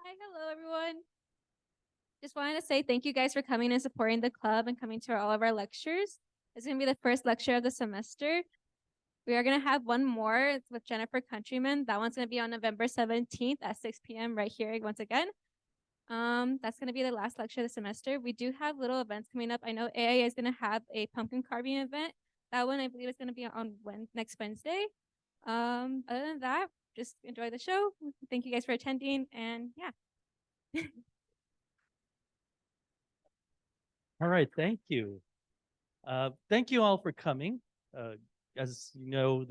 Hi, hello everyone. Just wanted to say thank you guys for coming and supporting the club and coming to all of our lectures. It's going to be the first lecture of the semester. We are going to have one more. It's with Jennifer Countryman. That one's going to be on November 17th at 6 p.m. right here once again. That's going to be the last lecture of the semester. We do have little events coming up. I know AIA is going to have a pumpkin carving event. That one I believe is going to be on next Wednesday. Other than that, just enjoy the show. Thank you guys for attending, and yeah. All right, thank you. Thank you all for coming. As you know,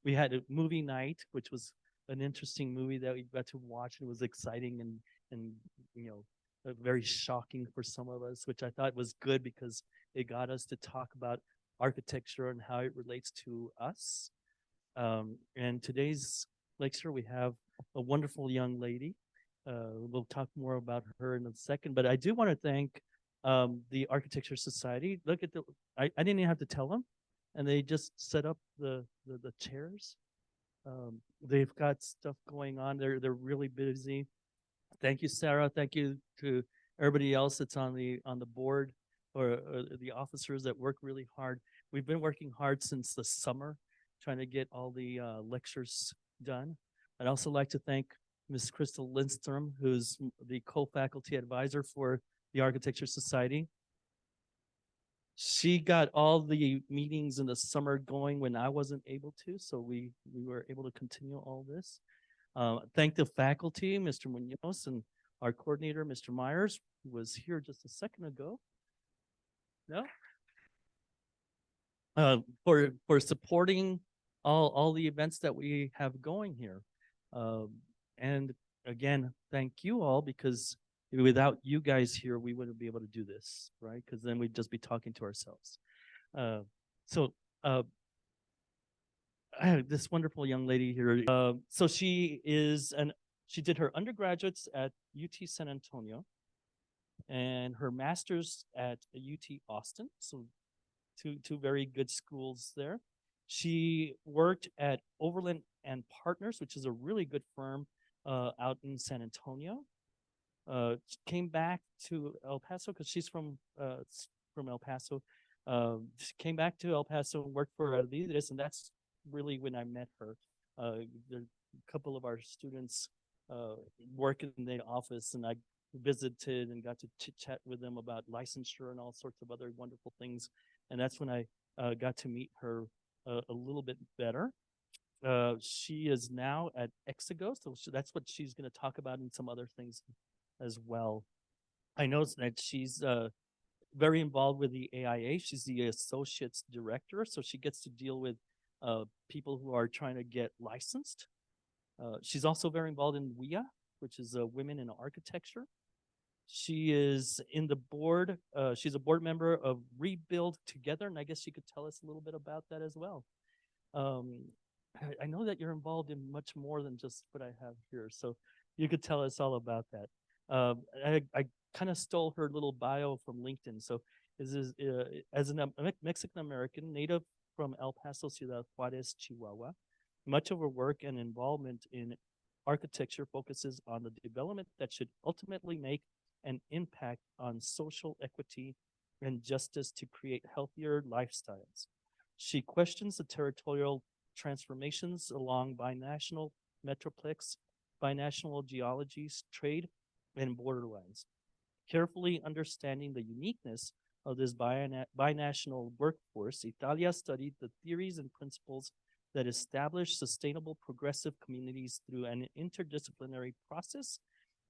we had a movie night, which was an interesting movie that we got to watch. It was exciting and you know very shocking for some of us, which I thought was good because it got us to talk about architecture and how it relates to us. And today's lecture, we have a wonderful young lady. We'll talk more about her in a second, but I do want to thank the Architecture Society. Look at I didn't even have to tell them, and they just set up the chairs. They've got stuff going on. They're really busy. Thank you, Sarah. Thank you to everybody else that's on the board or the officers that work really hard. We've been working hard since the summer, trying to get all the lectures done. I'd also like to thank Ms. Crystal Lindstrom, who's the co-faculty advisor for the Architecture Society. She got all the meetings in the summer going when I wasn't able to, so we were able to continue all this. Thank the faculty, Mr. Munoz, and our coordinator, Mr. Myers, who was here just a second ago. No? For supporting all the events that we have going here. And again, thank you all, because without you guys here, we wouldn't be able to do this, right? Because then we'd just be talking to ourselves. So I have this wonderful young lady here. So she did her undergraduates at UT San Antonio and her master's at UT Austin. So two very good schools there. She worked at Overland and Partners, which is a really good firm out in San Antonio. Came back to El Paso because she's from El Paso. She came back to El Paso and worked for Adidas, and that's really when I met her. A couple of our students work in the office, and I visited and got to chit chat with them about licensure and all sorts of other wonderful things. And that's when I got to meet her a little bit better. She is now at Exigo, so that's what she's going to talk about, and some other things as well. I know that she's very involved with the AIA. She's the associate's director, so she gets to deal with people who are trying to get licensed. She's also very involved in WIA, which is Women in Architecture. She is in the board. She's a board member of Rebuild Together, and I guess she could tell us a little bit about that as well. I know that you're involved in much more than just what I have here, so you could tell us all about that. I kind of stole her little bio from LinkedIn. So, as a Mexican American native from El Paso, Ciudad Juarez, Chihuahua, much of her work and involvement in architecture focuses on the development that should ultimately make an impact on social equity and justice to create healthier lifestyles. She questions the territorial transformations along binational metroplex, binational geologies, trade, and borderlands. Carefully understanding the uniqueness of this binational workforce, Italia studied the theories and principles that establish sustainable progressive communities through an interdisciplinary process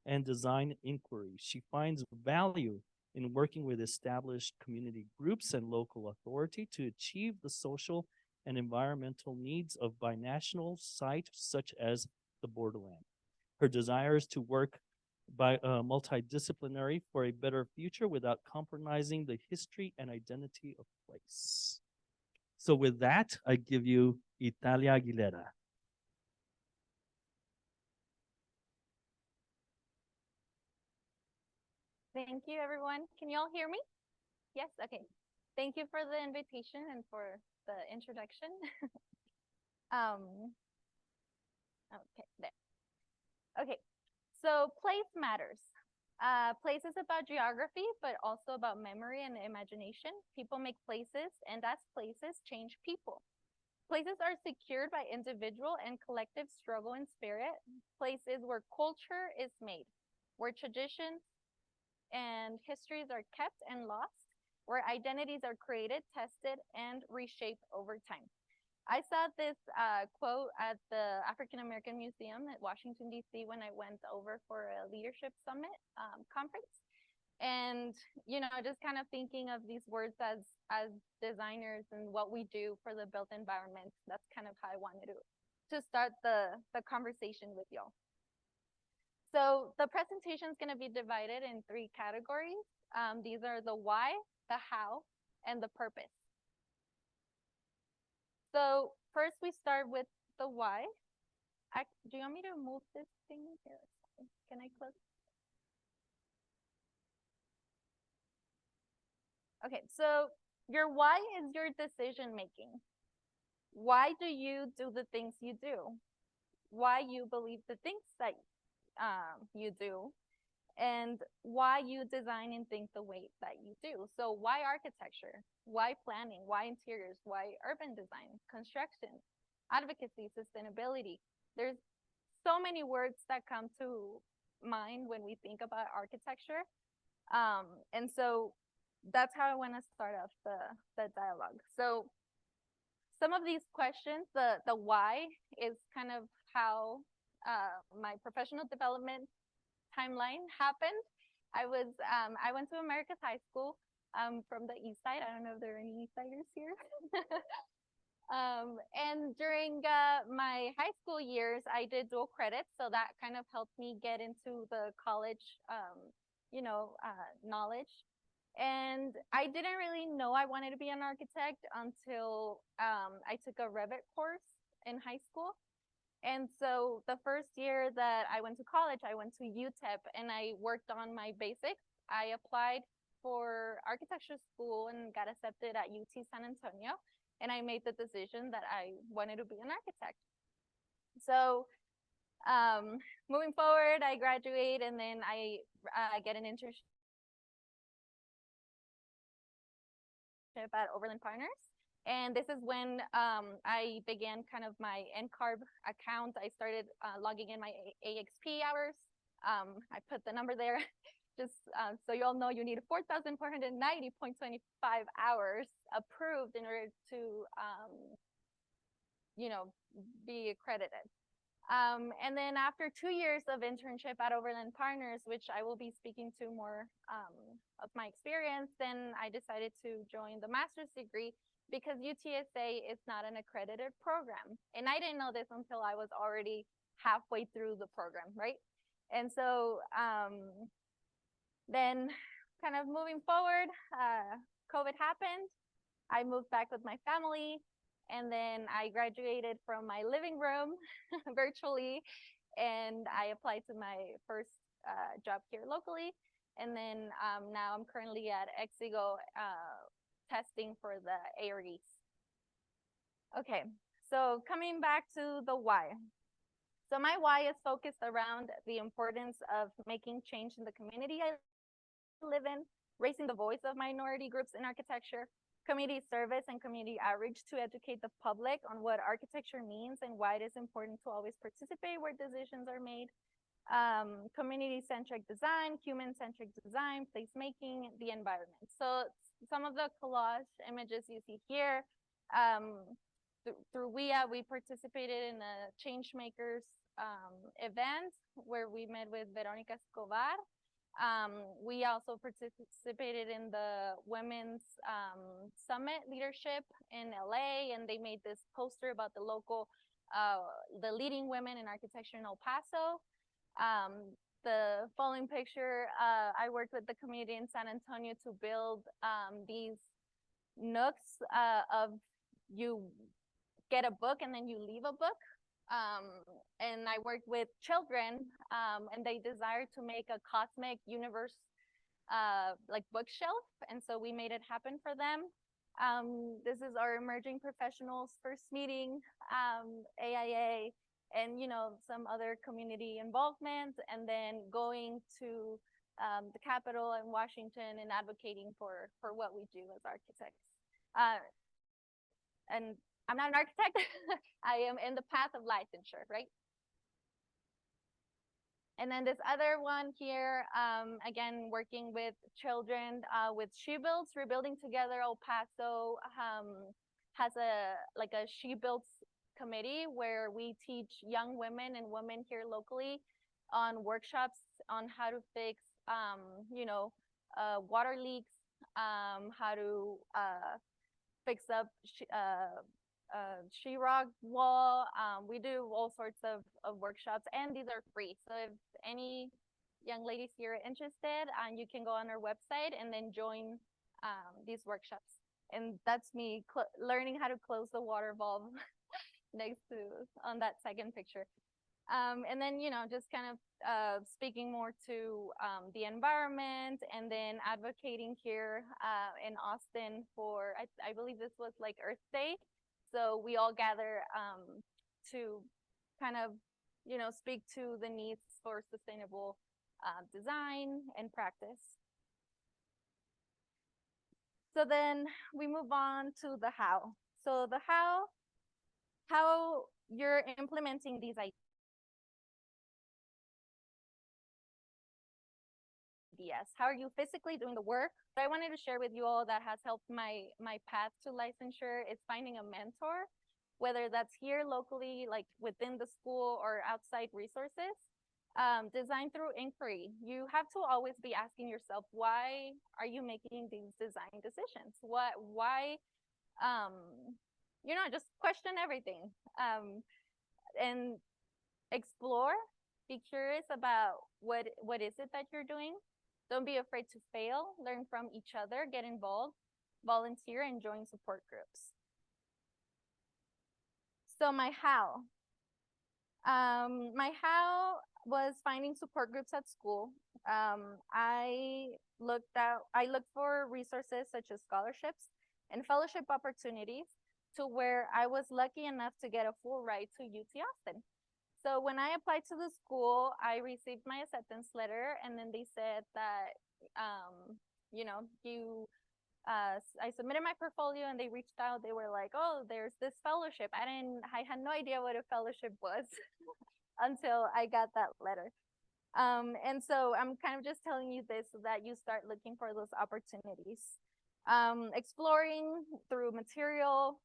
and design inquiry. She finds value in working with established community groups and local authority to achieve the social and environmental needs of binational sites such as the borderland. Her desire is to work by multidisciplinary for a better future without compromising the history and identity of place. So with that, I give you Italia Aguilera. Thank you, everyone. Can you all hear me? Yes? Okay. Thank you for the invitation and for the introduction. Okay, there. Okay, So place matters. Place is about geography, but also about memory and imagination. People make places, and as places change people. Places are secured by individual and collective struggle and spirit. Places where culture is made, where traditions and histories are kept and lost, where identities are created, tested, and reshaped over time. I saw this quote at the African American Museum at Washington, D.C. when I went over for a leadership summit conference. And, you know, just kind of thinking of these words as designers and what we do for the built environment. That's kind of how I wanted to start the conversation with y'all. So the presentation is going to be divided in 3 categories. These are the why, the how, and the purpose. So first we start with the why. Do you want me to move this thing here? Can I close? Okay, so your why is your decision making. Why do you do the things you do? Why you believe the things that you do, and why you design and think the way that you do. So why architecture? Why planning? Why interiors? Why urban design, construction, advocacy, sustainability? There's so many words that come to mind when we think about architecture. And so that's how I want to start off the dialogue. So some of these questions, the why is kind of how my professional development timeline happened. I went to America's High School from the East Side. I don't know if there are any East Siders here. And during my high school years, I did dual credits, so that kind of helped me get into the college, knowledge. And I didn't really know I wanted to be an architect until I took a Revit course in high school. And so the first year that I went to college, I went to UTEP and I worked on my basics. I applied for architecture school and got accepted at UT San Antonio. And I made the decision that I wanted to be an architect. So moving forward, I graduate and then I get an internship at Overland Partners. And this is when I began kind of my NCARB account. I started logging in my AXP hours. I put the number there just so you all know you need 4,490.25 hours approved in order to, be accredited. And then after 2 years of internship at Overland Partners, which I will be speaking to more of my experience, then I decided to join the master's degree because UTSA is not an accredited program. And I didn't know this until I was already halfway through the program, right? And so then kind of moving forward, COVID happened. I moved back with my family. And then I graduated from my living room virtually, and I applied to my first job here locally. And then now I'm currently at Exigo testing for the AREs. Okay, so coming back to the why. So my why is focused around the importance of making change in the community I live in, raising the voice of minority groups in architecture, community service and community outreach to educate the public on what architecture means and why it is important to always participate where decisions are made, community-centric design, human-centric design, placemaking, the environment. So some of the collage images you see here, through WIA, we participated in a Changemakers event where we met with Veronica Escobar. We also participated in the Women's Summit Leadership in LA, and they made this poster about the local, the leading women in architecture in El Paso. The following picture, I worked with the community in San Antonio to build these nooks of you get a book and then you leave a book. And I worked with children, and they desired to make a cosmic universe like bookshelf, and so we made it happen for them. This is our emerging professionals first meeting, AIA, and some other community involvement, and then going to the Capitol in Washington and advocating for what we do as architects. And I'm not an architect. I am in the path of licensure, right? And then this other one here, again, working with children with She Builds, Rebuilding Together El Paso has a She Builds committee where we teach young women and women here locally on workshops on how to fix, water leaks, how to fix up sheetrock wall. We do all sorts of workshops, and these are free. So if any young ladies here are interested, you can go on our website and then join these workshops. And that's me learning how to close the water valve next to on that second picture. And then, just kind of speaking more to the environment, and then advocating here in Austin for, I believe this was like Earth Day. So we all gather to kind of, speak to the needs for sustainable design and practice. So then we move on to the how. So the how you're implementing these ideas. How are you physically doing the work? What I wanted to share with you all that has helped my path to licensure is finding a mentor, whether that's here locally, like within the school, or outside resources. Design through inquiry. You have to always be asking yourself, why are you making these design decisions? Why, just question everything, and explore. Be curious about what is it that you're doing. Don't be afraid to fail, learn from each other, get involved, volunteer, and join support groups. So my how. My how was finding support groups at school. I looked for resources such as scholarships and fellowship opportunities, to where I was lucky enough to get a full ride to UT Austin. So when I applied to the school, I received my acceptance letter, and then they said that, I submitted my portfolio, and they reached out. They were like, "Oh, there's this fellowship." I had no idea what a fellowship was until I got that letter. And so I'm kind of just telling you this so that you start looking for those opportunities. Exploring through material,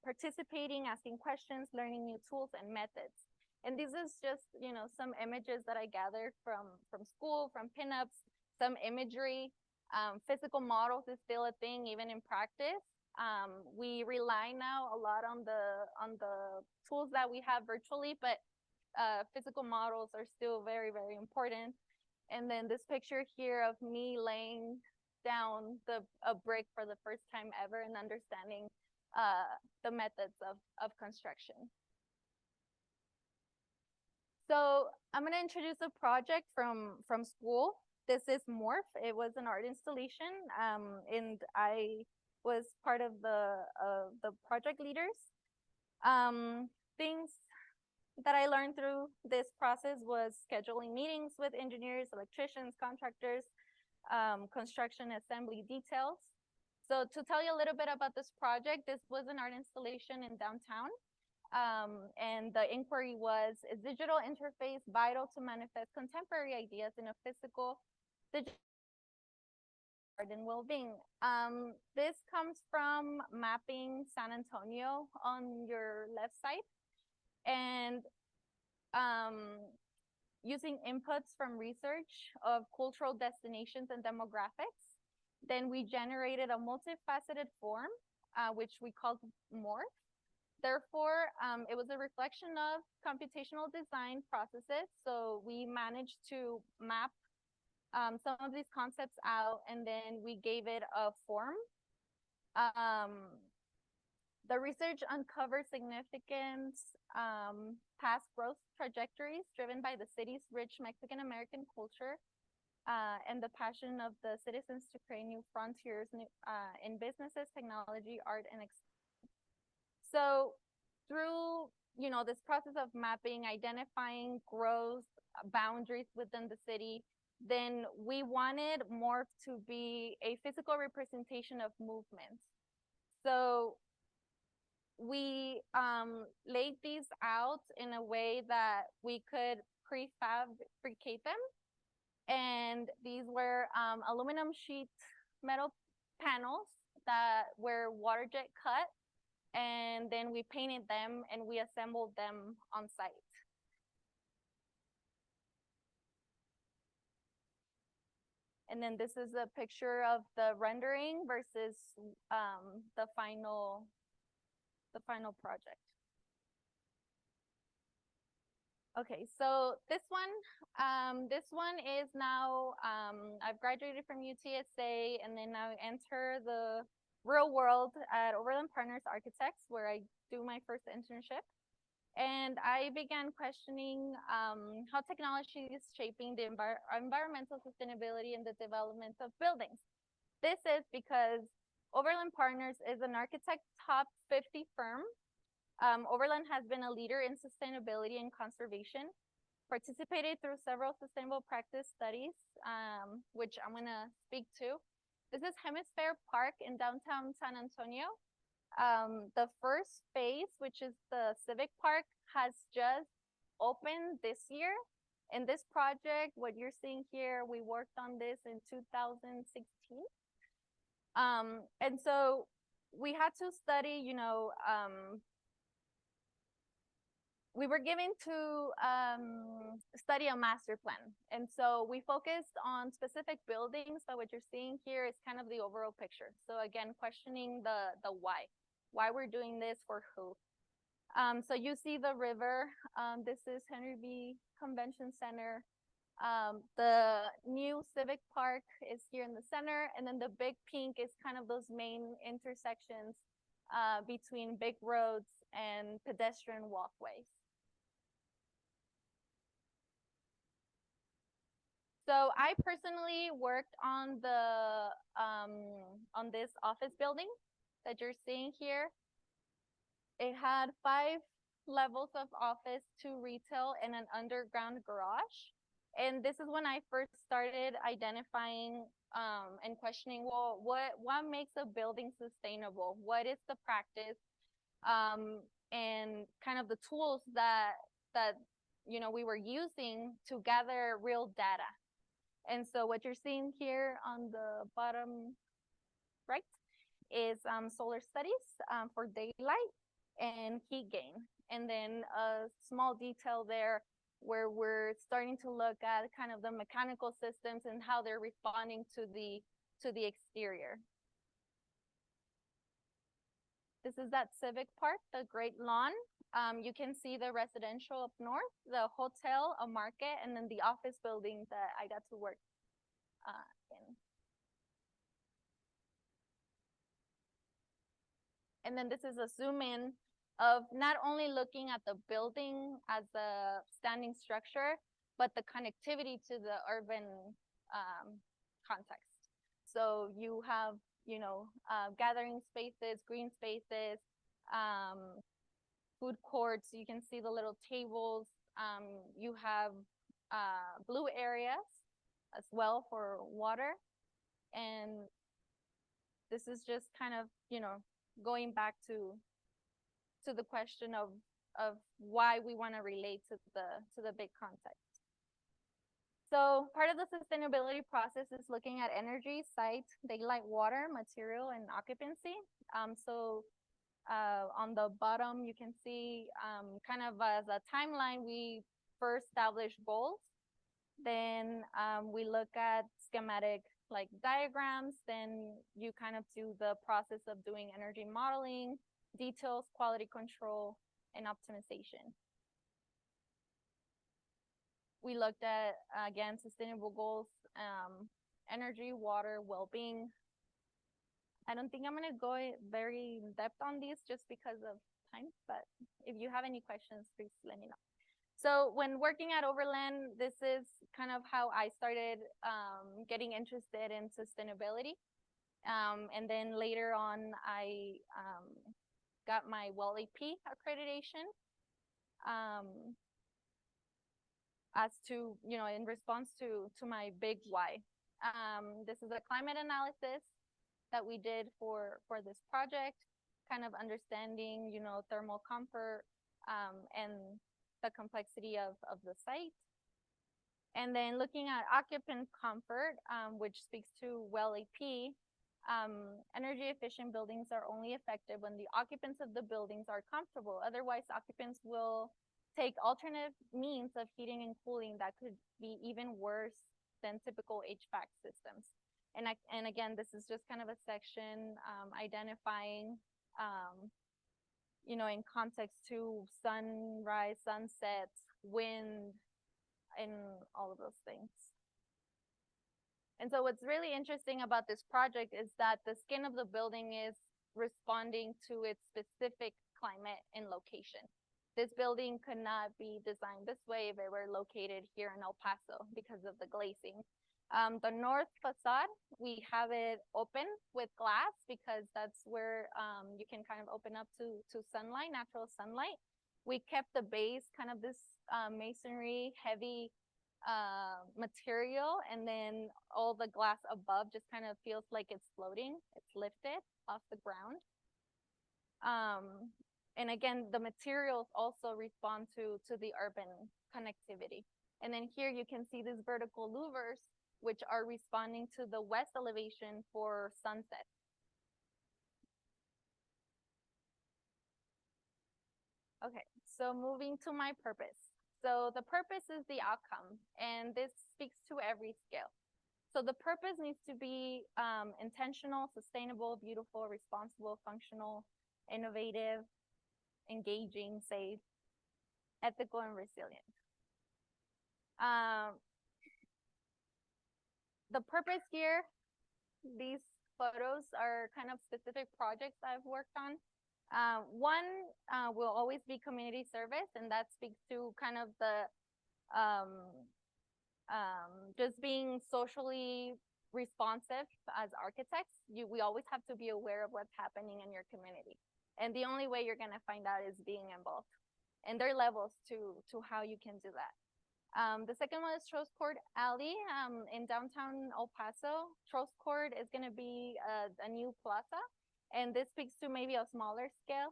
participating, asking questions, learning new tools and methods. And this is just, some images that I gathered from school, from pinups, some imagery. Physical models is still a thing, even in practice. We rely now a lot on the tools that we have virtually, but physical models are still very, very important. And then this picture here of me laying down a brick for the first time ever, and understanding the methods of construction. So I'm going to introduce a project from school. This is Morph. It was an art installation, and I was part of the project leaders. Things that I learned through this process was scheduling meetings with engineers, electricians, contractors, construction assembly details. So to tell you a little bit about this project, this was an art installation in downtown. And the inquiry was, is digital interface vital to manifest contemporary ideas in a physical digital art and well-being? This comes from mapping San Antonio on your left side, and using inputs from research of cultural destinations and demographics. Then we generated a multifaceted form, which we called Morph. Therefore, it was a reflection of computational design processes. So we managed to map some of these concepts out, and then we gave it a form. The research uncovered significant past growth trajectories driven by the city's rich Mexican-American culture, and the passion of the citizens to create new frontiers in businesses, technology, art, and so through this process of mapping, identifying growth boundaries within the city, then we wanted more to be a physical representation of movements. So we laid these out in a way that we could prefabricate them. And these were aluminum sheet metal panels that were water jet cut. And then we painted them and we assembled them on site. And then this is a picture of the rendering versus the final project. Okay, so this one is now, I've graduated from UTSA and then now enter the real world at Overland Partners Architects, where I do my first internship. And I began questioning how technology is shaping the environmental sustainability and the development of buildings. This is because Overland Partners is an architect top 50 firm. Overland has been a leader in sustainability and conservation, participated through several sustainable practice studies, which I'm gonna speak to. This is Hemisphere Park in downtown San Antonio. The first phase, which is the Civic Park, has just opened this year. In this project, what you're seeing here, we worked on this in 2016. And so we had to study, we were given to study a master plan. And so we focused on specific buildings, but what you're seeing here is kind of the overall picture. So again, questioning the why we're doing this, for who. So you see the river. This is Henry B. Convention Center. The new Civic Park is here in the center. And then the big pink is kind of those main intersections between big roads and pedestrian walkways. So I personally worked on this office building that you're seeing here. It had 5 levels of office, 2 retail, and an underground garage. And this is when I first started identifying and questioning, well, what makes a building sustainable? What is the practice? And kind of the tools that we were using to gather real data. And so what you're seeing here on the bottom right is solar studies for daylight and heat gain. And then a small detail there where we're starting to look at kind of the mechanical systems and how they're responding to the exterior. This is that Civic Park, the Great Lawn. You can see the residential up north, the hotel, a market, and then the office building that I got to work in. And then this is a zoom in of not only looking at the building as a standing structure, but the connectivity to the urban context. So you have, gathering spaces, green spaces, food courts. You can see the little tables. You have blue areas as well for water. And this is just kind of, going back to the question of why we want to relate to the big context. So part of the sustainability process is looking at energy, site, daylight, water, material, and occupancy. So on the bottom, you can see kind of as a timeline, we first establish goals. Then we look at schematic like diagrams. Then you kind of do the process of doing energy modeling, details, quality control, and optimization. We looked at, again, sustainable goals, energy, water, well-being. I don't think I'm going to go very in depth on these just because of time, but if you have any questions, please let me know. So when working at Overland, this is kind of how I started getting interested in sustainability. And then later on, I got my WELL AP accreditation. as to, in response to my big why. This is a climate analysis that we did for this project, kind of understanding, thermal comfort and the complexity of the site. And then looking at occupant comfort, which speaks to well AP, energy efficient buildings are only effective when the occupants of the buildings are comfortable. Otherwise, occupants will take alternative means of heating and cooling that could be even worse than typical HVAC systems. And again, this is just kind of a section identifying, in context to sunrise, sunsets, wind, and all of those things. And so what's really interesting about this project is that the skin of the building is responding to its specific climate and location. This building could not be designed this way if it were located here in El Paso because of the glazing. The north facade, we have it open with glass because that's where you can kind of open up to sunlight, natural sunlight. We kept the base kind of this masonry heavy material, and then all the glass above just kind of feels like it's floating. It's lifted off the ground. And again, the materials also respond to the urban connectivity. And then here you can see these vertical louvers, which are responding to the west elevation for sunset. Okay, so moving to my purpose. So the purpose is the outcome, and this speaks to every scale. So the purpose needs to be intentional, sustainable, beautiful, responsible, functional, innovative, engaging, safe, ethical, and resilient. The purpose here, these photos are kind of specific projects I've worked on. One will always be community service, and that speaks to kind of the just being socially responsive as architects. We always have to be aware of what's happening in your community. And the only way you're going to find out is being involved. And there are levels to how you can do that. The second one is Trost Court Alley in downtown El Paso. Trost Court is going to be a new plaza. And this speaks to maybe a smaller scale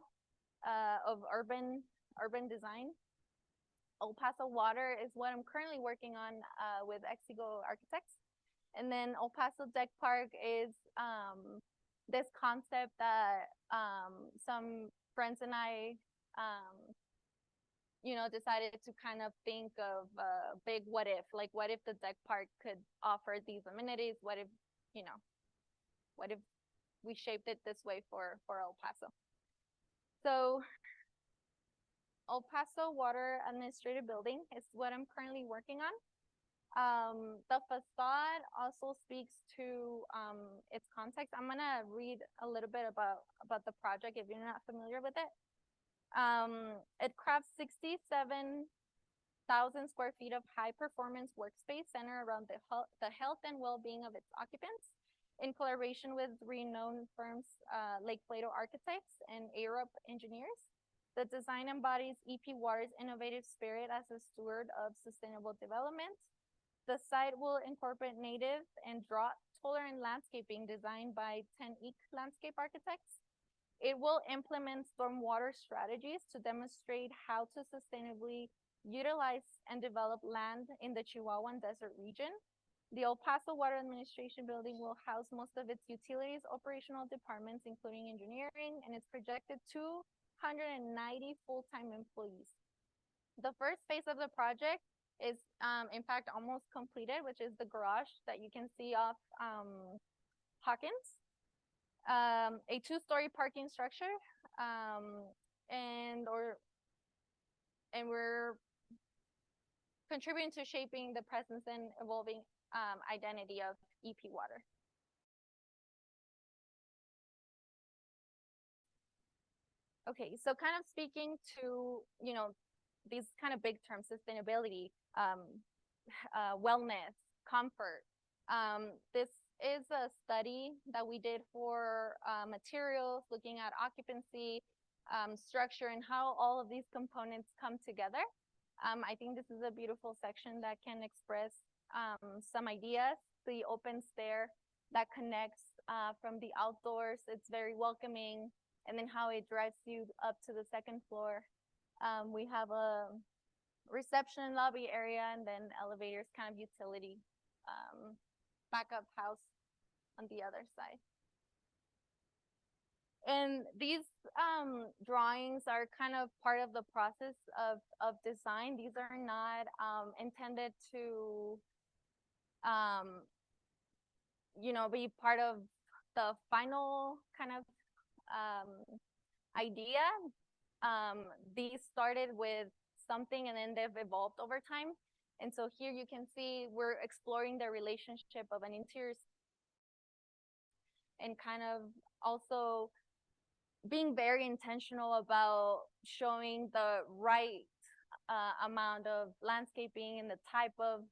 of urban design. El Paso Water is what I'm currently working on with Exigo Architects. And then El Paso Deck Park is this concept that some friends and I, decided to kind of think of a big what if, like what if the deck park could offer these amenities? What if we shaped it this way for El Paso? So El Paso Water Administrative Building is what I'm currently working on. The facade also speaks to its context. I'm gonna read a little bit about the project if you're not familiar with it. It crafts 67,000 square feet of high performance workspace centered around the health and well-being of its occupants in collaboration with renowned firms Lake Plato Architects and Arup Engineers. The design embodies EP Water's innovative spirit as a steward of sustainable development. The site will incorporate native and drought-tolerant landscaping designed by 10 landscape architects. It will implement stormwater strategies to demonstrate how to sustainably utilize and develop land in the Chihuahuan Desert region. The El Paso Water Administration Building will house most of its utilities operational departments, including engineering, and it's projected 290 full-time employees. The first phase of the project is, in fact, almost completed, which is the garage that you can see off Hawkins. A 2-story parking structure, and we're contributing to shaping the presence and evolving identity of EP Water. Okay, so kind of speaking to, these kind of big terms, sustainability, wellness, comfort. This is a study that we did for materials, looking at occupancy, structure and how all of these components come together. I think this is a beautiful section that can express some ideas. The open stair that connects from the outdoors, it's very welcoming, and then how it drives you up to the second floor. We have a reception lobby area and then elevators, kind of utility backup house on the other side. And these drawings are kind of part of the process of design. These are not intended to, you know, be part of the final kind of idea. These started with something and then they've evolved over time. And so here you can see we're exploring the relationship of an interior and kind of also being very intentional about showing the right amount of landscaping and the type of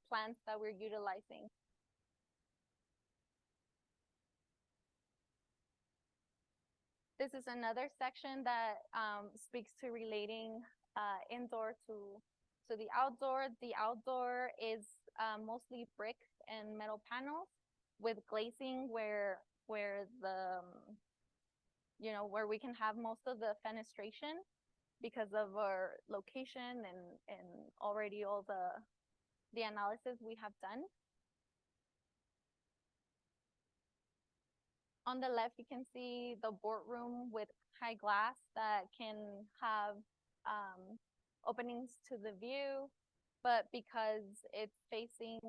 plants that we're utilizing. This is another section that speaks to relating indoor to the outdoor. The outdoor is mostly brick and metal panels with glazing where the where we can have most of the fenestration because of our location and already all the analysis we have done. On the left, you can see the boardroom with high glass that can have openings to the view, but because it's facing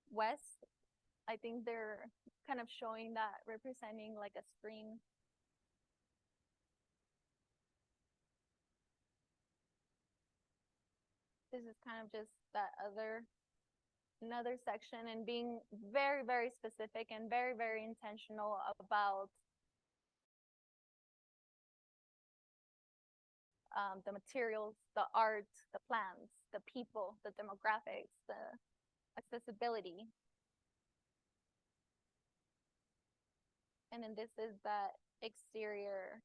west, I think they're kind of showing that, representing like a screen. This is kind of just that another section, and being very, very specific and very, very intentional about the materials, the art, the plants, the people, the demographics, the accessibility. And then this is that exterior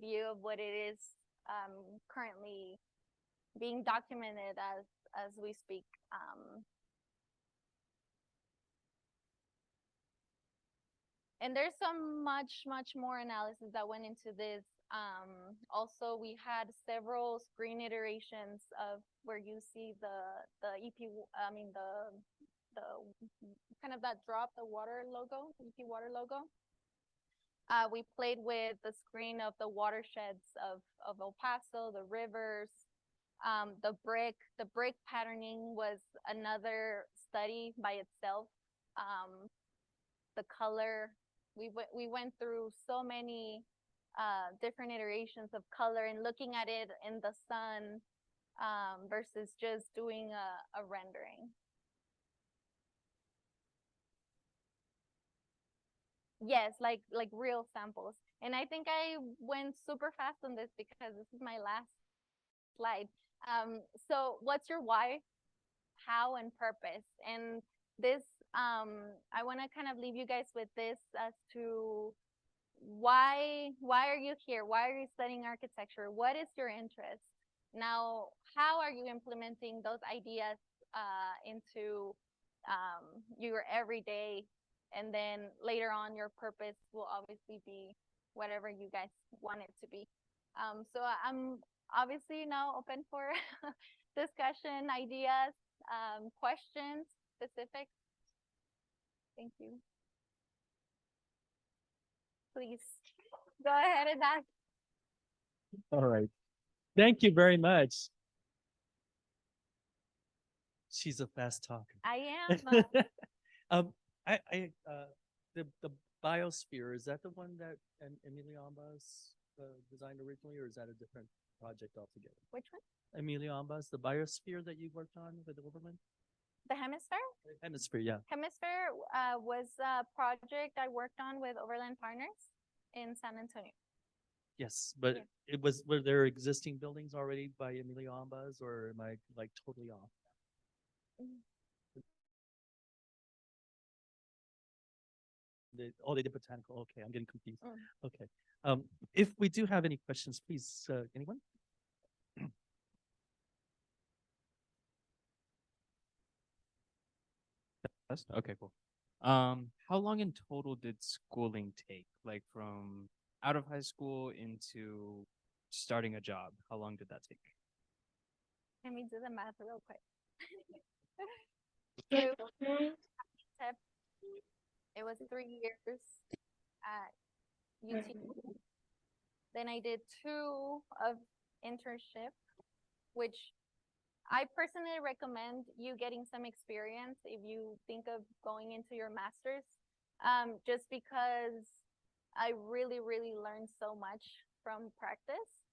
view of what it is currently being documented as we speak. And there's some much more analysis that went into this. Also, we had several screen iterations of where you see the EP, the kind of that drop, the water logo, EP water logo. We played with the screen of the watersheds of El Paso, the rivers, the brick patterning was another study by itself. The color, we went through so many different iterations of color and looking at it in the sun versus just doing a rendering. Yes, like real samples. And I think I went super fast on this because this is my last slide. So what's your why, how, and purpose? And this, I want to kind of leave you guys with this as to why are you here? Why are you studying architecture? What is your interest? Now, how are you implementing those ideas into your everyday? And then later on, your purpose will obviously be whatever you guys want it to be. So I'm obviously now open for discussion, ideas, questions, specifics. Thank you. Please go ahead and ask. All right. Thank you very much. She's a fast talker. I am. The biosphere, is that the one that Emilia Ambas designed originally, or is that a different project altogether? Which one? Emilia Ambas, the biosphere that you worked on with Overland? The hemisphere? Hemisphere, yeah. Hemisphere was a project I worked on with Overland Partners in San Antonio. Yes, but Yeah. were there existing buildings already by Emilia Ambas, or am I like totally off? they did botanical. Okay, I'm getting confused. Mm. Okay. If we do have any questions, please, anyone? Okay, cool. How long in total did schooling take? Like from out of high school into starting a job? How long did that take? Let me do the math real quick. So tip, it was 3 years at UT. Then I did 2 of internship, which I personally recommend you getting some experience if you think of going into your master's, just because I really, really learned so much from practice.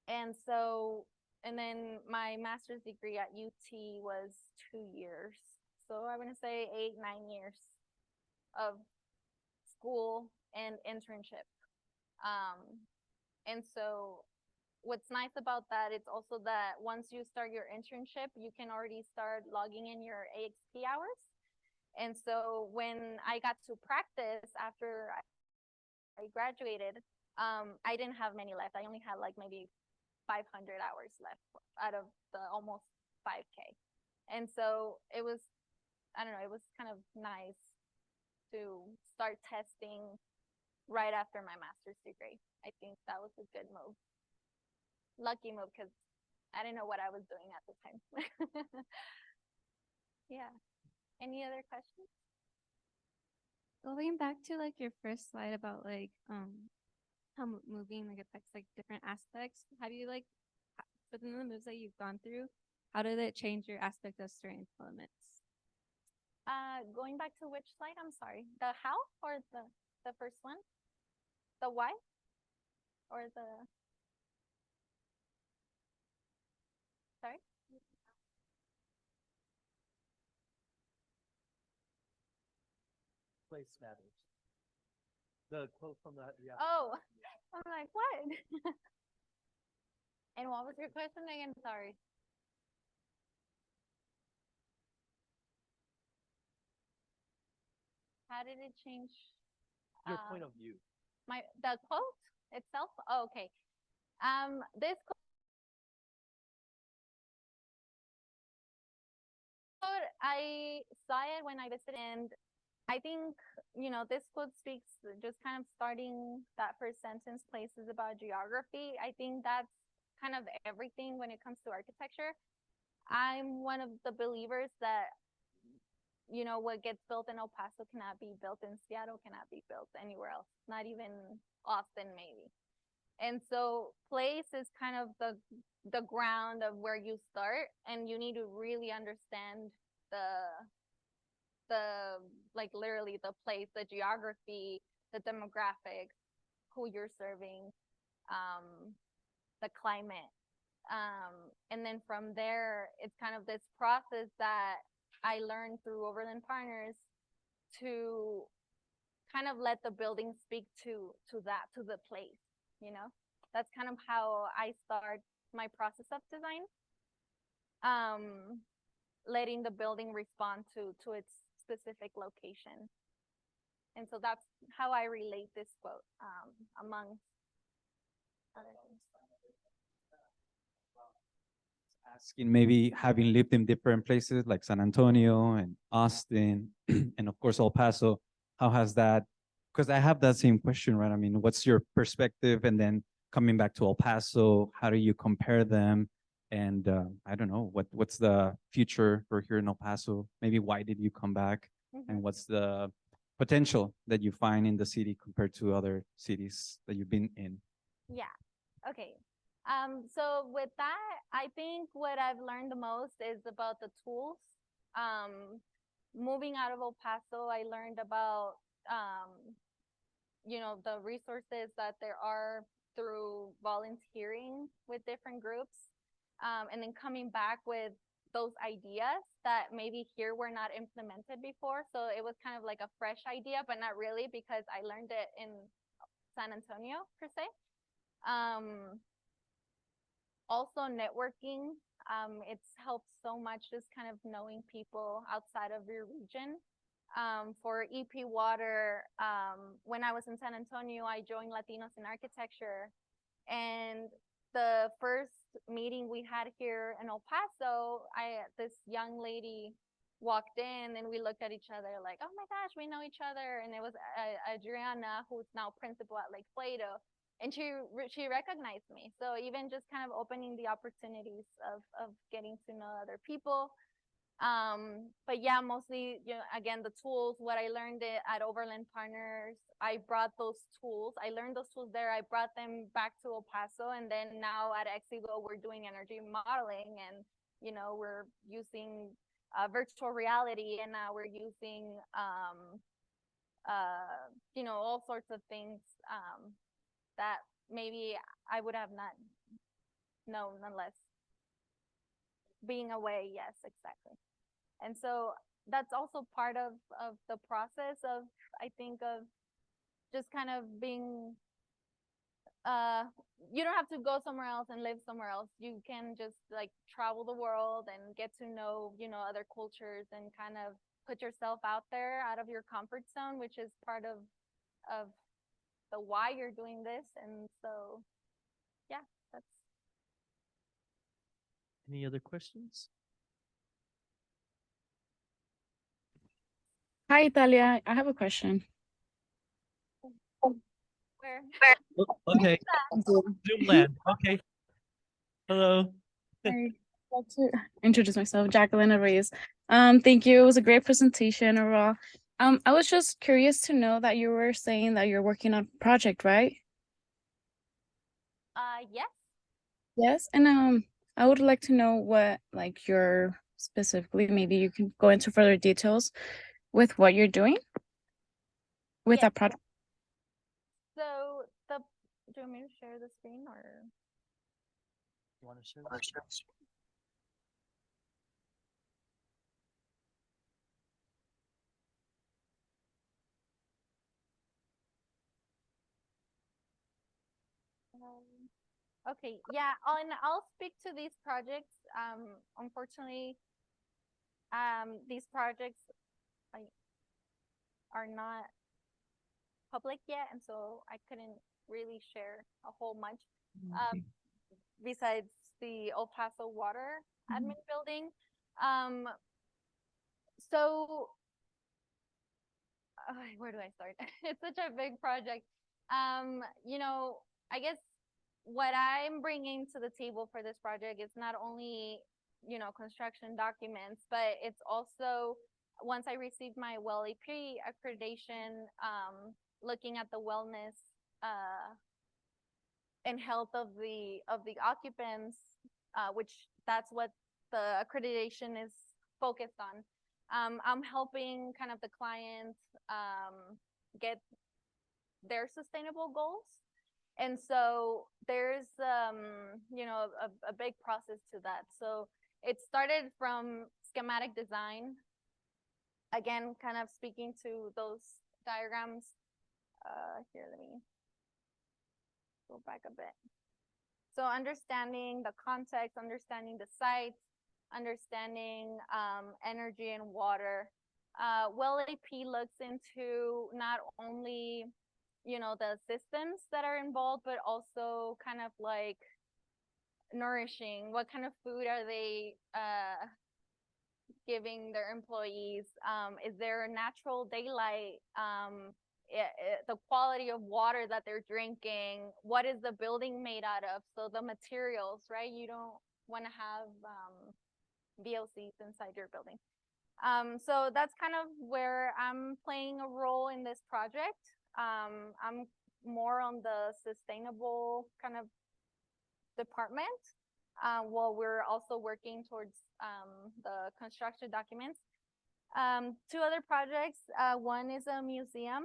And so, and then my master's degree at UT was 2 years. So I want to say 8, 9 years of school and internship. And so what's nice about that, it's also that once you start your internship, you can already start logging in your AXP hours. And so when I got to practice after I graduated, I didn't have many left. I only had like maybe 500 hours left out of the almost 5K. And so it was, I don't know, it was kind of nice to start testing right after my master's degree. I think that was a good move. Lucky move, because I didn't know what I was doing at the time. Yeah. Any other questions? Going back to like your first slide about like how moving like affects like different aspects. How do you like within the moves that you've gone through? How did it change your aspect of certain elements? Going back to which slide? I'm sorry. The how or the first one? The why? Or the sorry? Place matters. The quote from that, yeah. Oh, I'm like, what? And what was your question again? Sorry. How did it change Your point of view. the quote itself? Oh, okay. This quote, I saw it when I visited, and I think, this quote speaks just kind of starting that first sentence, places about geography. I think that's kind of everything when it comes to architecture. I'm one of the believers that, what gets built in El Paso cannot be built in Seattle, cannot be built anywhere else, not even Austin, maybe. And so place is kind of the ground of where you start, and you need to really understand the like literally the place, the geography, the demographics, who you're serving, the climate. And then from there, it's kind of this process that I learned through Overland Partners to kind of let the building speak to the place, That's kind of how I start my process of design. Letting the building respond to its specific location. And so that's how I relate this quote, among other things. Asking, maybe having lived in different places like San Antonio and Austin and of course El Paso, how has that, because I have that same question, right? I mean, what's your perspective? And then coming back to El Paso, how do you compare them? And I don't know, what's the future for here in El Paso? Maybe why did you come back? And what's the potential that you find in the city compared to other cities that you've been in? Yeah. Okay. So with that, I think what I've learned the most is about the tools. Moving out of El Paso, I learned about, the resources that there are through volunteering with different groups. And then coming back with those ideas that maybe here were not implemented before. So it was kind of like a fresh idea, but not really, because I learned it in San Antonio per se. Also networking. It's helped so much, just kind of knowing people outside of your region. For EP Water, when I was in San Antonio, I joined Latinos in Architecture. And the first meeting we had here in El Paso, this young lady walked in and we looked at each other like, oh my gosh, we know each other. And it was Adriana, who's now principal at Lake Plato. And she recognized me. So even just kind of opening the opportunities of getting to know other people. But yeah, mostly, again, the tools, what I learned at Overland Partners, I brought those tools. I learned those tools there. I brought them back to El Paso. And then now at Exigo, we're doing energy modeling and, we're using virtual reality, and now we're using, all sorts of things that maybe I would have not known unless being away. Yes, exactly. And so that's also part of the process of, I think, of just kind of being, you don't have to go somewhere else and live somewhere else. You can just like travel the world and get to know, other cultures and kind of put yourself out there out of your comfort zone, which is part of the why you're doing this. And so, yeah, that's. Any other questions? Hi, Italia. I have a question. Where? Oh, okay. Zoom land. Okay. Hello. I'd like to introduce myself, Jacqueline Reyes. Thank you. It was a great presentation overall. I was just curious to know that you were saying that you're working on a project, right? Yes. Yes. And I would like to know what like you're specifically, maybe you can go into further details with what you're doing with Yeah. that project. So do you want me to share the screen or? Want to share? Okay, yeah, and I'll speak to these projects. Unfortunately, these projects are not public yet, and so I couldn't really share a whole much. Besides the El Paso Water Admin Building, so where do I start? It's such a big project. I guess what I'm bringing to the table for this project is not only, construction documents, but it's also, once I received my WELL AP accreditation, looking at the wellness and health of the occupants, which that's what the accreditation is focused on. I'm helping kind of the clients get their sustainable goals. And so there's, a big process to that. So it started from schematic design. Again, kind of speaking to those diagrams. Here, let me go back a bit. So understanding the context, understanding the site, understanding energy and water. WELL AP looks into not only, the systems that are involved, but also kind of like nourishing. What kind of food are they giving their employees? Is there natural daylight? The quality of water that they're drinking? What is the building made out of? So the materials, right? You don't want to have VOCs inside your building. So that's kind of where I'm playing a role in this project. I'm more on the sustainable kind of department, while we're also working towards the construction documents. Two other projects. One is a museum.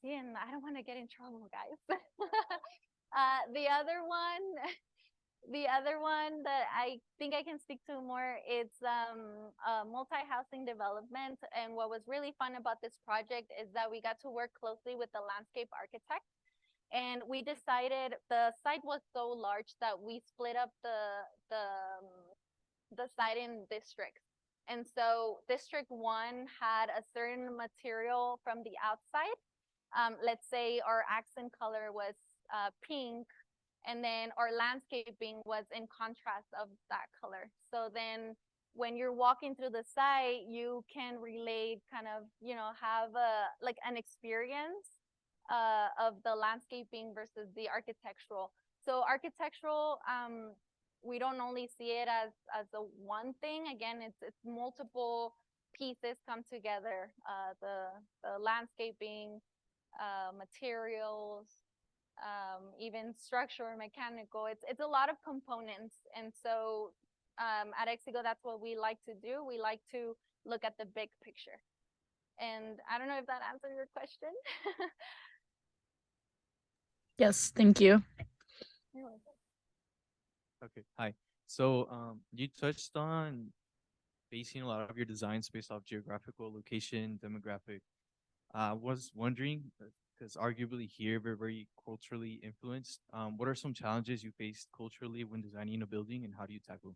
And I don't want to get in trouble, guys. The other one that I think I can speak to more, it's a multi-housing development. And what was really fun about this project is that we got to work closely with the landscape architect. And we decided the site was so large that we split up the the site in districts. And so District 1 had a certain material from the outside. Let's say our accent color was pink, and then our landscaping was in contrast of that color. So then when you're walking through the site, you can relate, kind of, have like an experience of the landscaping versus the architectural. So architectural, we don't only see it as a one thing. Again, it's multiple pieces come together. The landscaping, materials, even structure, mechanical. It's a lot of components, and so at Exigo, that's what we like to do. We like to look at the big picture. And I don't know if that answered your question. Yes, thank you. Okay, hi. So you touched on basing a lot of your designs based off geographical location, demographic. I was wondering, because arguably here we're very culturally influenced. What are some challenges you faced culturally when designing a building, and how do you tackle?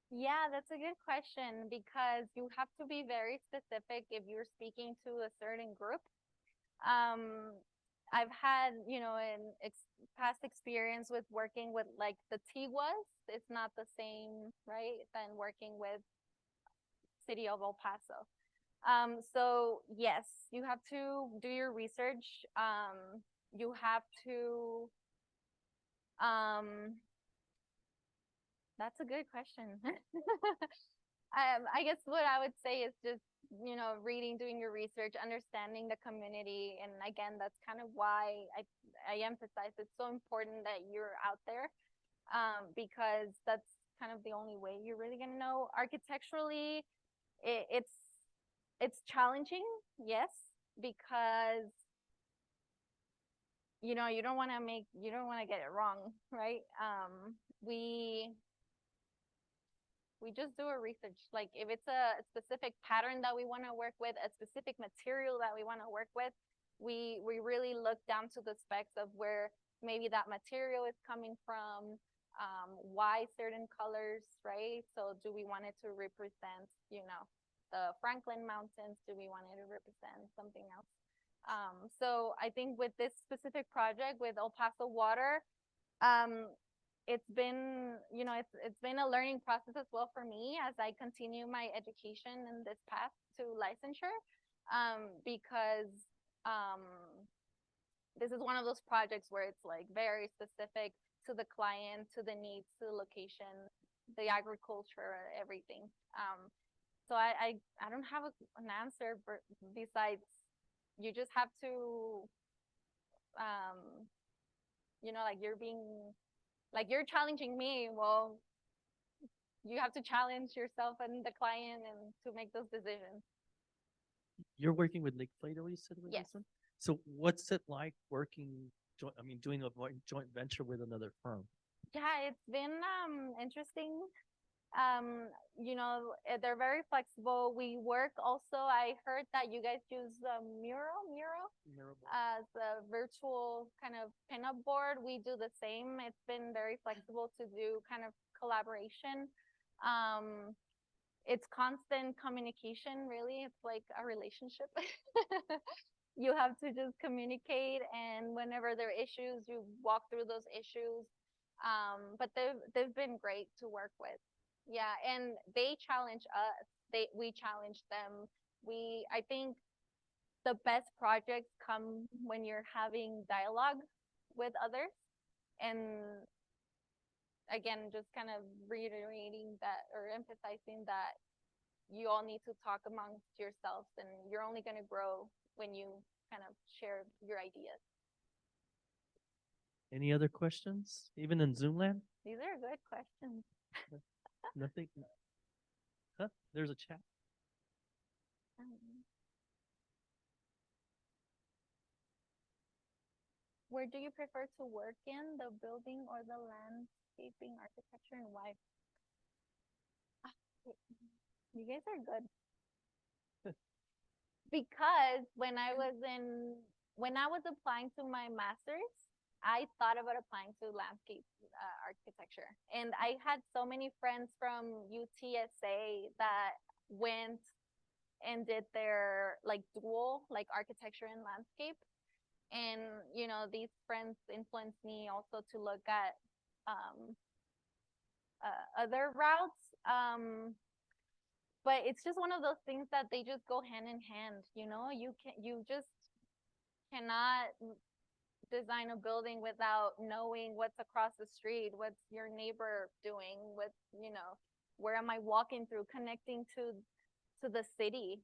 Yeah, that's a good question, because you have to be very specific if you're speaking to a certain group. I've had, an past experience with working with like the Tiguas. It's not the same, right, than working with city of El Paso. So yes, you have to do your research. You have to, that's a good question. I guess what I would say is just, reading, doing your research, understanding the community. And again, that's kind of why I emphasize it's so important that you're out there, because that's kind of the only way you're really going to know. Architecturally, it's challenging, yes, because you don't want to get it wrong, right? We just do a research. Like if it's a specific pattern that we want to work with, a specific material that we want to work with, we really look down to the specs of where maybe that material is coming from, why certain colors, right? So do we want it to represent, the Franklin Mountains? Do we want it to represent something else? So I think with this specific project with El Paso Water, it's been, it's been a learning process as well for me as I continue my education in this path to licensure, because this is one of those projects where it's like very specific to the client, to the needs, to the location, the agriculture, everything. So I don't have an answer besides you just have to, like you're challenging me. Well, you have to challenge yourself and the client and to make those decisions. You're working with Lake Plato, you said? With Yes. this one? So what's it like working, doing a joint venture with another firm? Yeah, it's been interesting. They're very flexible. We work also, I heard that you guys use Mural as a virtual kind of pinup board. We do the same. It's been very flexible to do kind of collaboration. It's constant communication, really. It's like a relationship. You have to just communicate, and whenever there are issues, you walk through those issues. But they've been great to work with. Yeah, and they challenge us. We challenge them. I think the best projects come when you're having dialogue with others. And again, just kind of reiterating that or emphasizing that you all need to talk amongst yourselves, and you're only going to grow when you kind of share your ideas. Any other questions? Even in Zoomland? These are good questions. Nothing? Huh? There's a chat. Where do you prefer to work in, the building or the landscaping, architecture, and why? You guys are good. Because when I was applying to my master's, I thought about applying to landscape architecture. And I had so many friends from UTSA that went and did their like dual, like architecture and landscape. And, you know, these friends influenced me also to look at other routes. But it's just one of those things that they just go hand in hand, you know, you just cannot design a building without knowing what's across the street, what's your neighbor doing, what, you know, where am I walking through, connecting to the city.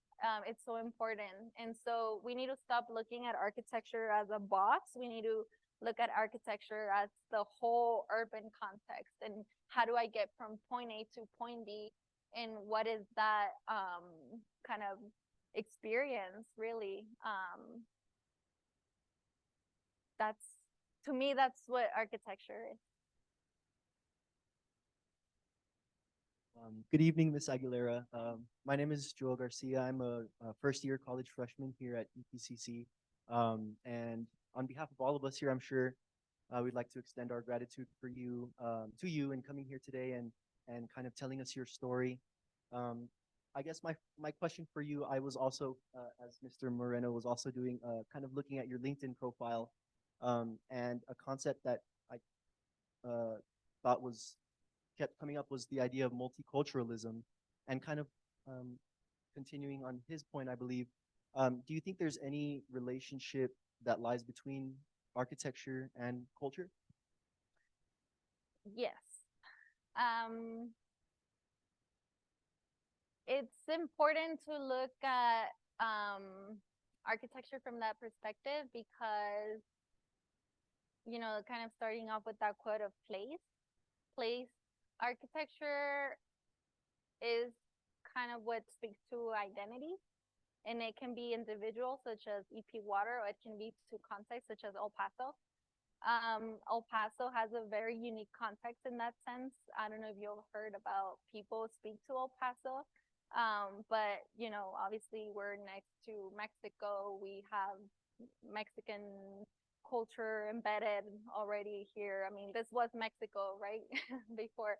It's so important. And so we need to stop looking at architecture as a box. We need to look at architecture as the whole urban context, and how do I get from point A to point B, and what is that kind of experience really. That's, to me, that's what architecture is. Good evening, Miss Aguilera. My name is Joel Garcia. I'm a first-year college freshman here at EPCC. And on behalf of all of us here, I'm sure we'd like to extend our gratitude for you, to you, and coming here today and kind of telling us your story. I guess my question for you, I was also, as Mr. Moreno was also doing, kind of looking at your LinkedIn profile, and a concept that I thought was kept coming up was the idea of multiculturalism, and kind of continuing on his point, I believe. Do you think there's any relationship that lies between architecture and culture? Yes. It's important to look at architecture from that perspective because, you know, kind of starting off with that quote of place architecture is kind of what speaks to identity, and it can be individual, such as EP Water, or it can be to context, such as El Paso. El Paso has a very unique context in that sense. I don't know if you've heard about people speak to El Paso, but, you know, obviously we're next to Mexico. We have Mexican culture embedded already here. I mean, this was Mexico, right? Before.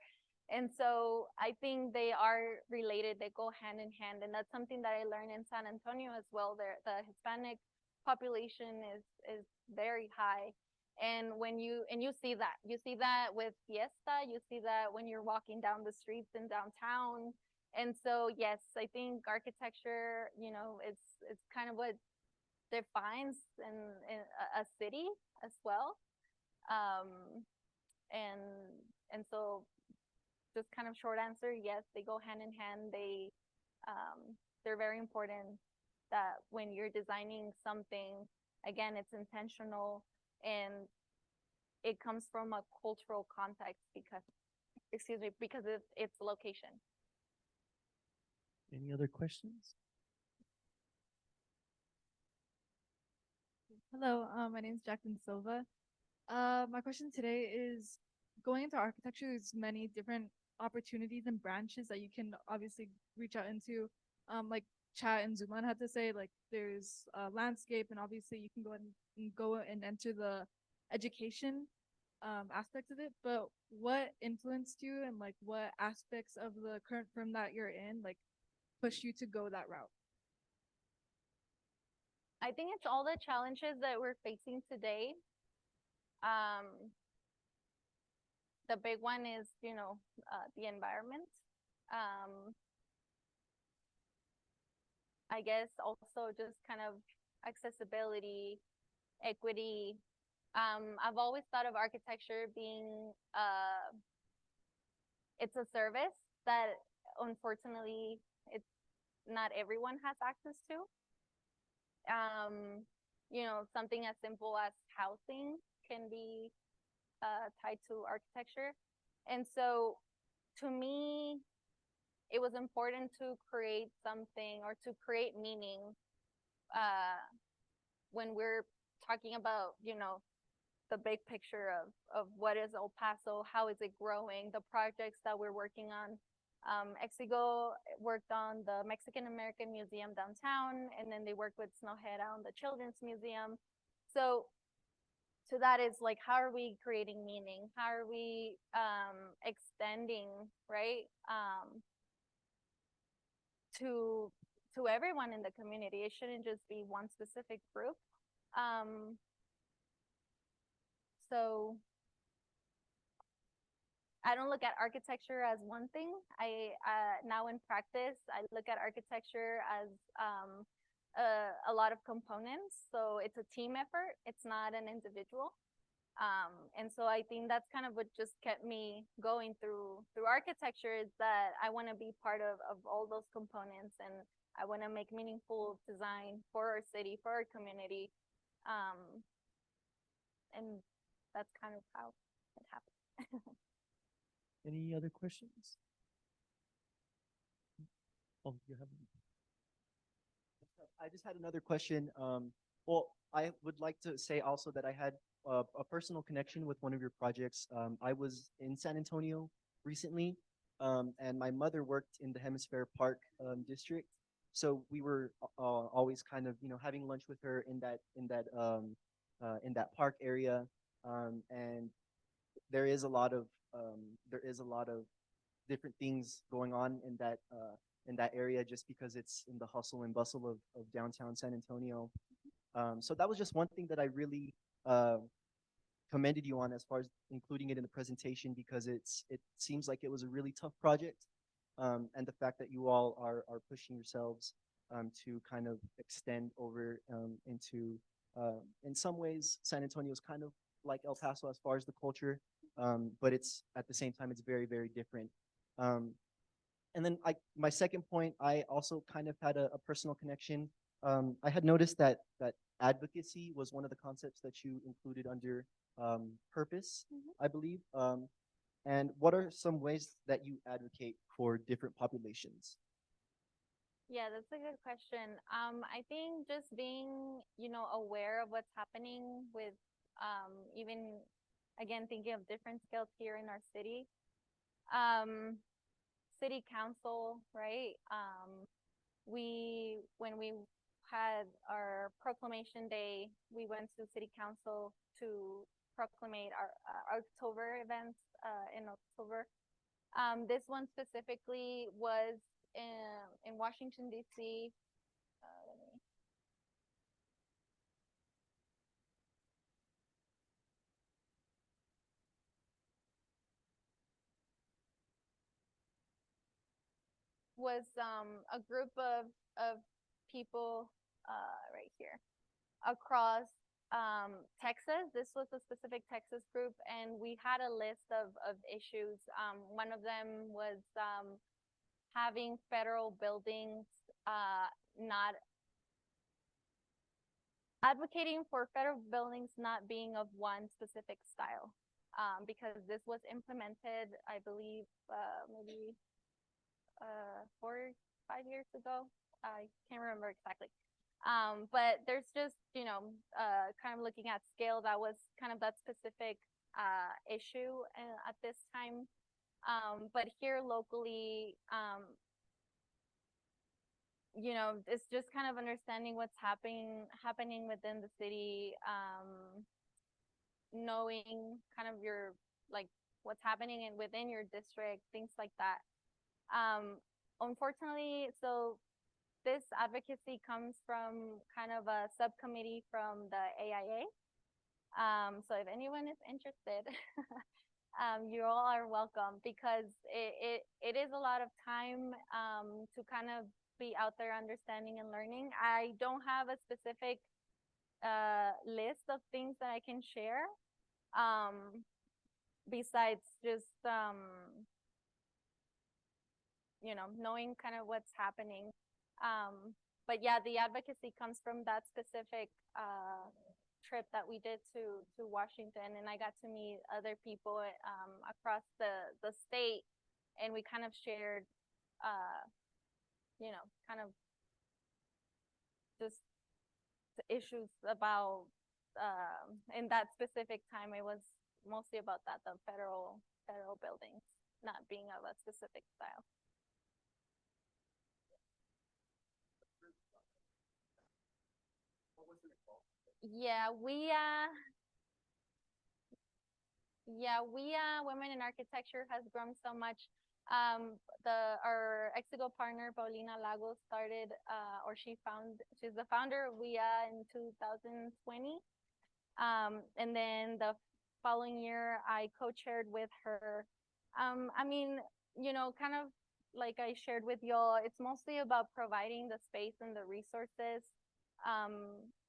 And so I think they are related, they go hand in hand. And that's something that I learned in San Antonio as well. The Hispanic population is very high. And when you see that with Fiesta, you see that when you're walking down the streets in downtown. And so, yes, I think architecture, you know, it's kind of what defines in a city as well. And so just kind of short answer, yes, they go hand in hand. They're very important, that when you're designing something, again, it's intentional and it comes from a cultural context because of its location. Any other questions? Hello, my name is Jacqueline Silva. My question today is, going into architecture, there's many different opportunities and branches that you can obviously reach out into. Like Chat and Zuman had to say, like there's landscape, and obviously you can go and enter the education aspects of it. But what influenced you, and like what aspects of the current firm that you're in, like pushed you to go that route? I think it's all the challenges that we're facing today. The big one is, you know, the environment. I guess also just kind of accessibility, equity. I've always thought of architecture being, it's a service that unfortunately it's not everyone has access to. You know, something as simple as housing can be tied to architecture. And so to me, it was important to create something, or to create meaning when we're talking about, you know, the big picture of what is El Paso, how is it growing, the projects that we're working on. Exigo worked on the Mexican American Museum downtown, and then they worked with Snowhead on the Children's Museum. So to that is like, how are we creating meaning? How are we extending, right? To everyone in the community. It shouldn't just be one specific group. So I don't look at architecture as one thing. I now in practice, I look at architecture as a lot of components. So it's a team effort. It's not an individual. And so I think that's kind of what just kept me going through architecture, is that I want to be part of all those components, and I want to make meaningful design for our city, for our community. And that's kind of how it happened. Any other questions? Oh, you have. I just had another question. Well, I would like to say also that I had a personal connection with one of your projects. I was in San Antonio recently, and my mother worked in the Hemisphere Park district. So we were always kind of, having lunch with her in that park area. And there is a lot of different things going on in that area, just because it's in the hustle and bustle of downtown San Antonio. So that was just one thing that I really commended you on, as far as including it in the presentation, because it seems like it was a really tough project. And the fact that you all are pushing yourselves to kind of extend over into, in some ways, San Antonio is kind of like El Paso as far as the culture, but it's at the same time, it's very, very different. And then my second point, I also kind of had a personal connection. I had noticed that advocacy was one of the concepts that you included under purpose, I believe. And what are some ways that you advocate for different populations? Yeah, that's a good question. I think just being, aware of what's happening with, even, again, thinking of different scales here in our city. City council, right? When we had our proclamation day, we went to city council to proclamate our October events in October. This one specifically was in Washington, D.C. Was a group of people right here across Texas. This was a specific Texas group, and we had a list of issues. One of them was having federal buildings not advocating for federal buildings not being of one specific style, because this was implemented, I believe, maybe 4 or 5 years ago. I can't remember exactly. But there's just, kind of looking at scale, that was kind of that specific issue at this time. But here locally, it's just kind of understanding what's happening within the city, knowing kind of your, like, what's happening within your district, things like that. Unfortunately, so this advocacy comes from kind of a subcommittee from the AIA. So if anyone is interested, you all are welcome, because it is a lot of time to kind of be out there understanding and learning. I don't have a specific list of things that I can share, besides just knowing kind of what's happening. But yeah, the advocacy comes from that specific trip that we did to Washington, and I got to meet other people across the state, and we kind of shared, kind of just the issues about, in that specific time, it was mostly about that, the federal buildings not being of a specific style. Yeah, Yeah, we women in architecture has grown so much. Our Exigo partner Paulina Lagos started she's the founder of WIA in 2020. And then the following year I co-chaired with her. I mean, kind of like I shared with y'all, it's mostly about providing the space and the resources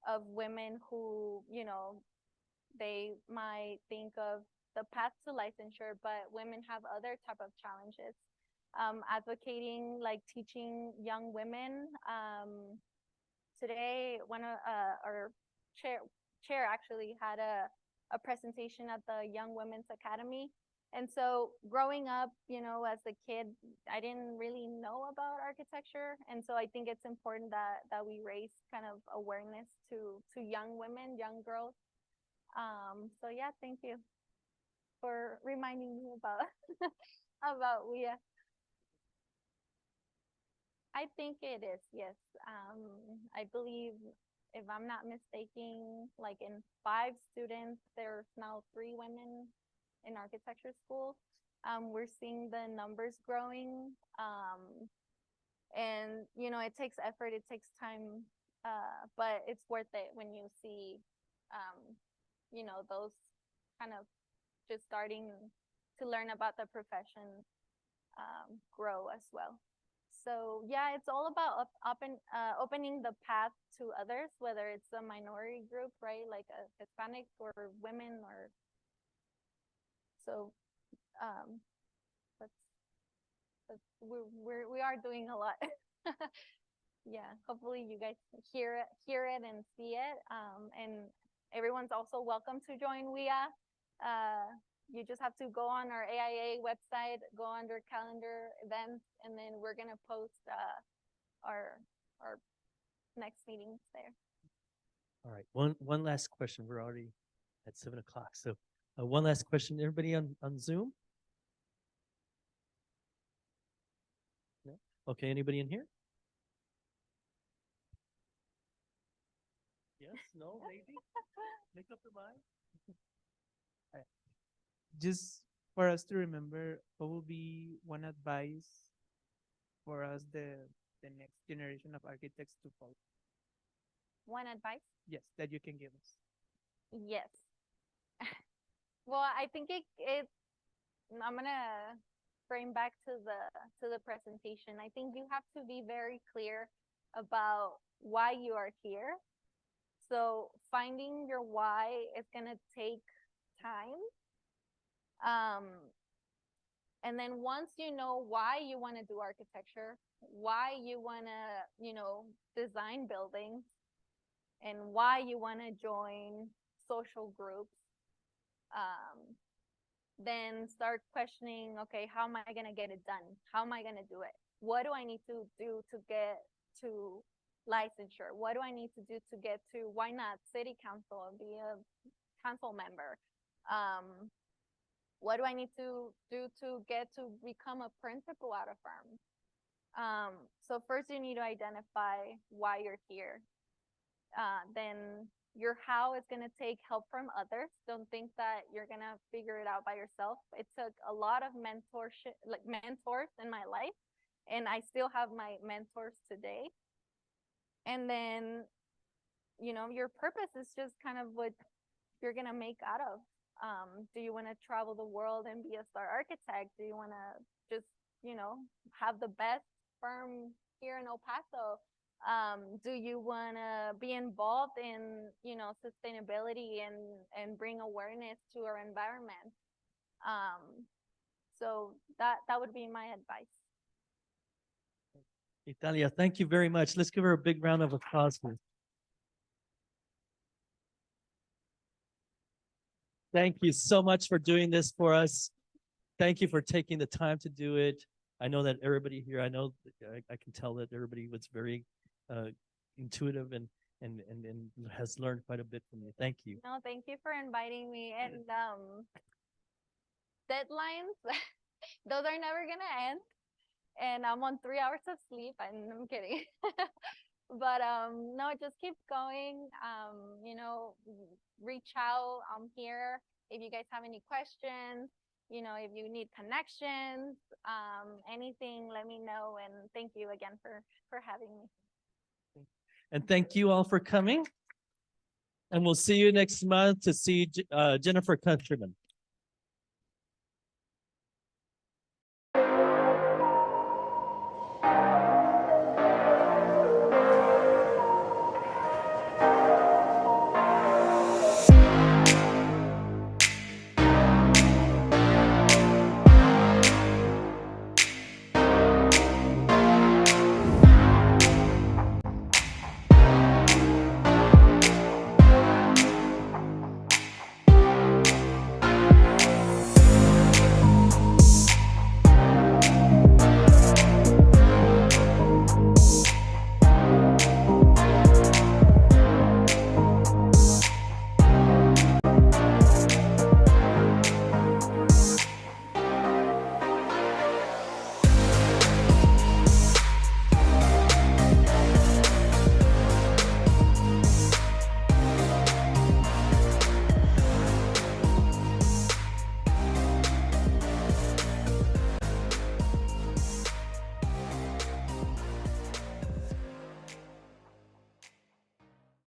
of women who, they might think of the path to licensure, but women have other type of challenges. Advocating, like teaching young women. Today, one of our chair actually had a presentation at the Young Women's Academy. And so growing up, as a kid, I didn't really know about architecture. And so I think it's important that we raise kind of awareness to young women, young girls. So yeah, thank you for reminding me about about WIA. I think it is, yes. I believe, if I'm not mistaken, like in 5 students, there's now 3 women in architecture school. We're seeing the numbers growing. And it takes effort, it takes time, but it's worth it when you see, those kind of just starting to learn about the profession grow as well. So yeah, it's all about opening the path to others, whether it's a minority group, right, like a Hispanic or women, or so. We are doing a lot. Yeah, hopefully you guys hear it and see it. And everyone's also welcome to join WIA. You just have to go on our AIA website, go under calendar events, and then we're gonna post our next meetings there. All right, one last question. We're already at 7 o'clock. So one last question. Everybody on Zoom? No? Okay, anybody in here? Yes, no, maybe? Make up your mind. Just for us to remember, what would be one advice for us, the next generation of architects to follow? One advice? Yes, that you can give us. Yes. Well, I think I'm gonna bring back to the presentation. I think you have to be very clear about why you are here. So finding your why is gonna take time. And then once you know why you want to do architecture, why you want to, design buildings, and why you want to join social groups, then start questioning, okay, how am I going to get it done? How am I going to do it? What do I need to do to get to licensure? What do I need to do to get to, why not city council and be a council member? What do I need to do to get to become a principal at a firm? So first you need to identify why you're here. Then your how is going to take help from others. Don't think that you're going to figure it out by yourself. It took a lot of mentorship, like mentors in my life, and I still have my mentors today. And then, your purpose is just kind of what you're going to make out of. Do you want to travel the world and be a star architect? Do you want to just, have the best firm here in El Paso? Do you want to be involved in, sustainability and bring awareness to our environment? So that would be my advice. Italia, thank you very much. Let's give her a big round of applause, please. Thank you so much for doing this for us. Thank you for taking the time to do it. I know that everybody here, I can tell that everybody was very intuitive and has learned quite a bit from you. Thank you. No, thank you for inviting me. And deadlines, those are never gonna end. And I'm on 3 hours of sleep. I'm kidding. But no, just keep going. Reach out. I'm here. If you guys have any questions, you know, if you need connections, anything, let me know. And thank you again for having me. And thank you all for coming. And we'll see you next month to see Jennifer Countryman.